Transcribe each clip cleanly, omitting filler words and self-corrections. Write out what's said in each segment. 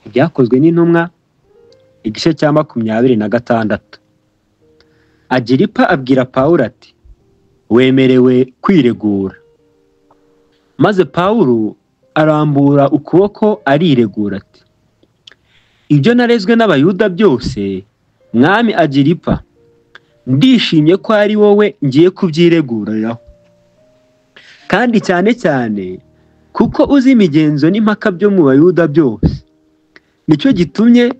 Ibyakozwe n'intumwa igice cya 26. Agiripa abwira Pawulo ati, wemerewe kwiregura. Maze Pawulo arambura ukuboko ariregura ati, ibyo narezwe n'abayuda byose, mwami Agiripa, ndishimye ko ari wowe ngiye kubyireguriraho, kandi cyane cyane kuko uzi imigenzo n'impaka byo mu bayuda byose. Nicyo gitumye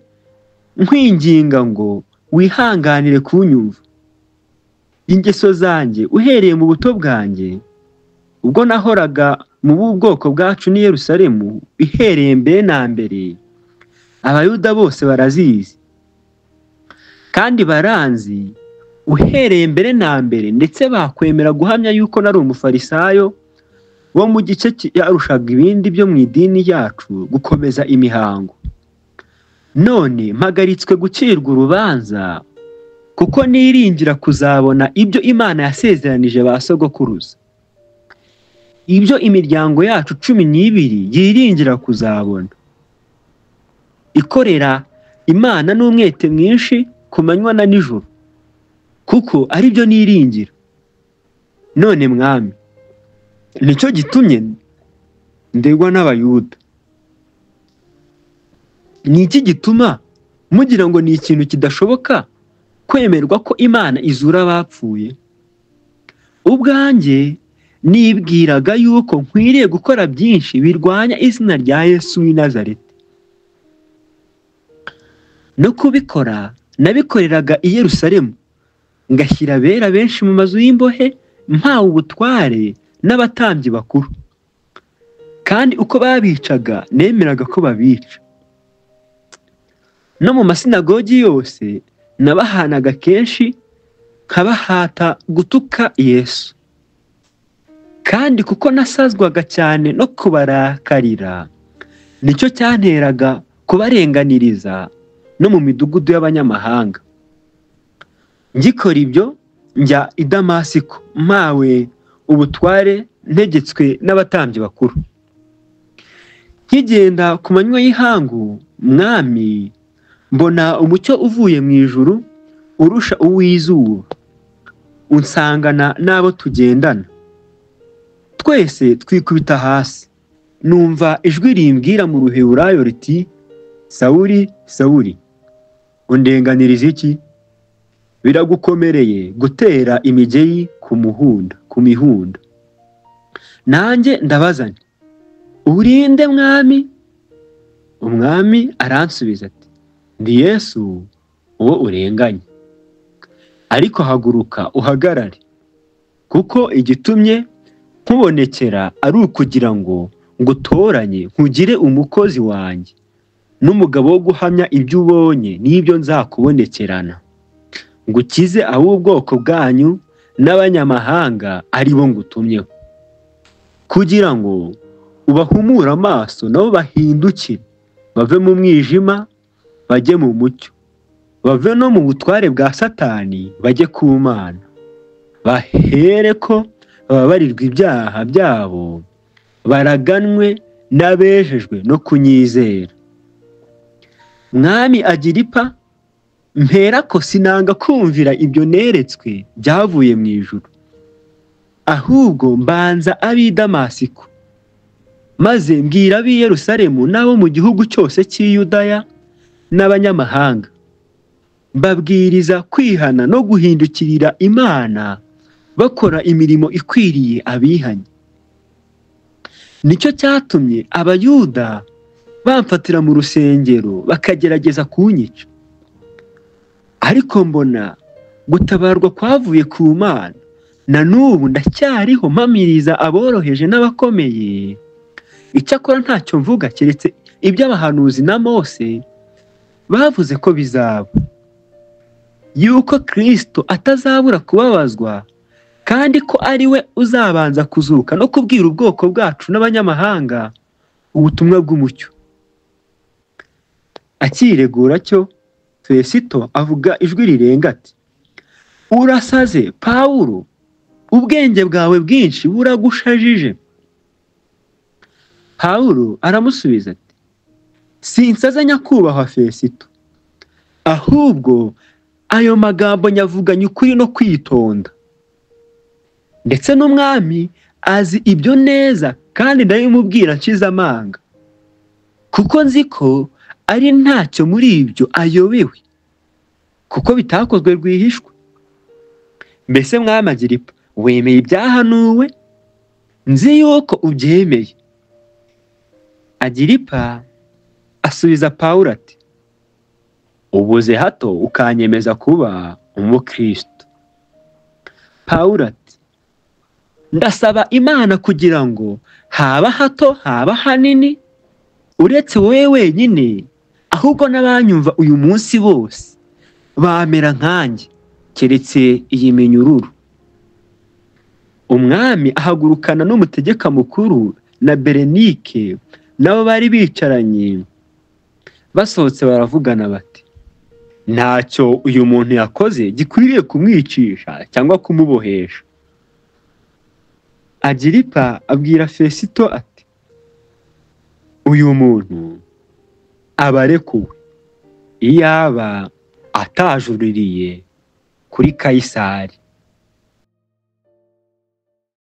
nkwinginga ngo wihanganire kunyumva. Ingeso zanjye uhereye mu buto bwanjye, ubwo nahoraga mu bwoko bwacu ni Yerusalemu, ihereye mbere na mbere, abayuda bose barazizi kandi baranzi uhereye mbere na mbere, ndetse bakwemera guhamya yuko nari umufarisayo wo mu gice yarushaga ibindi byo mu idini yacu gukomeza imihango. None mpagaritswe gucirwa urubanza kuko niringira kuzabona ibyo Imana yasezeranije ba sogokuruza, ibyo imiryango yacu 12 yiringira kuzabona, ikorera Imana n'umwete mwinshi ku manywa na nijoro, kuko ari byo niringira. None mwami, nicyo gitumye ndegwa n'abayuda. Ni iki gituma mugira ngo ni ikintu kidashoboka kwemerwa ko Imana izura abapfuye? Ubwanjye nibwiraga yuko nkwiriye gukora byinshi birwanya izina rya Yesu w'i Nazareti. No kubikora nabikoreraga i Yerusalemu, ngashyira abera benshi mu mazu y'imbohe, mpawe ubutware n'abatambyi bakuru, kandi uko babicaga nemeraga ko babica. No mu masinagogi yose nabahanaga kenshi, nkabahata gutuka Yesu. Kandi kuko nasazwaga cyane no kubarakarira, nicyo cyanteraga kubarenganiriza no mu midugudu y'abanyamahanga. Ngikora ibyo njya i Damasiko, mpawe ubutware ntegetswe n'abatambyi bakuru. Nkigenda ku manywa y'ihangu, mwami, mbona umucyo uvuye mu ijuru urusha uw'izuba, unsangana n'abo tugendana. Twese twikubita hasi, numva ijwi rimbwira mu ruheburayo riti, Sawuli, Sawuli, undenganiriza iki? Biragukomereye gutera imigeri ku mihunda. Nanjye ndabaza nti, urinde mwami? Umwami aransubiza ati, ndi Yesu uwo urenganye. Ariko haguruka uhagarare, kuko igitumye nkubonekera ari ukugira ngo ngutoranye nkugire umukozi wanjye, n'umugabo wo guhamya ibyo ubonye n'ibyo nzakubonekerana, ngukize ab'ubwoko bwanyu n'abanyamahanga ari bo ngutumyeho, kugira ngo ubahumure amaso nabo bahindukire, bave mu mwijima bajye mu mucyo, bave no mu butware bwa Satani bajye ku Mana, bahere ko bababarirwa ibyaha byabo, baraganwe n'abejejwe no kunyizera. Mwami Agiripa, mpera ko sinanga kumvira ibyo neretswe byavuye mu ijuru, ahubwo mbanza ab'i Damasiko, maze mbwira ab'i Yerusalemu n'abo mu gihugu cyose cy'i Yudaya n'abanyamahanga, mbabwiriza kwihana no guhindukirira Imana, bakora imirimo ikwiriye abihanye. Nicyo cyatumye abayuda bamfatira mu rusengero bakagerageza kunyica, ariko mbona gutabarwa kwavuye ku Mana, na n'ubu ndacyariho mpamiriza aboroheje n'abakomeye. Icyakora ntacyo mvuga keretse iby'abahanuzi na Mose bavuze ko bizaba, yuko Kristo atazabura kubabazwa, kandi ko ari we uzabanza kuzuka no kubwira ubwoko bwacu n'abanyamahanga ubutumwa bw'umucyo. Akiregura cyo, Fesito avuga ijwi rirenga ati, urasaze Pawulo, ubwenge bwawe bwinshi buragushajije. Pawulo aramusubiza ati, sinsaza nyakubahwa Fesito, ahubwo ayo magambo nyavuganye ukuri no kwitonda, ndetse n'umwami azi ibyo neza kandi ndabimubwira nshize amanga, kuko nzi ko ari ntacyo muri ibyo ayobewe, kuko bitakozwe rwihishwa. Mbese mwami Agiripa, wemeye ibyahanuwe? Nzi yuko ubyemeye. Agiripa asubiza Pawulo ati, ubuze hato ukanyemeza kuba umukristo. Pawulo ati, ndasaba Imana kugira ngo haba hato haba hanini, uretse wowe wenyine, ahubwo n'abanyumva uyu munsi bose bamera nkanjye, keretse iyi minyururu. Umwami ahagurukana n'umutegeka mukuru na Berenike nabo bari bicaranye, basohotse baravugana bati, ntacyo uyu muntu yakoze gikwiriye kumwicisha cyangwa kumubohesha. Agiripa abwira Fesito ati, uyu muntu aba arekuwe iyaba atajuririye kuri Kayisari.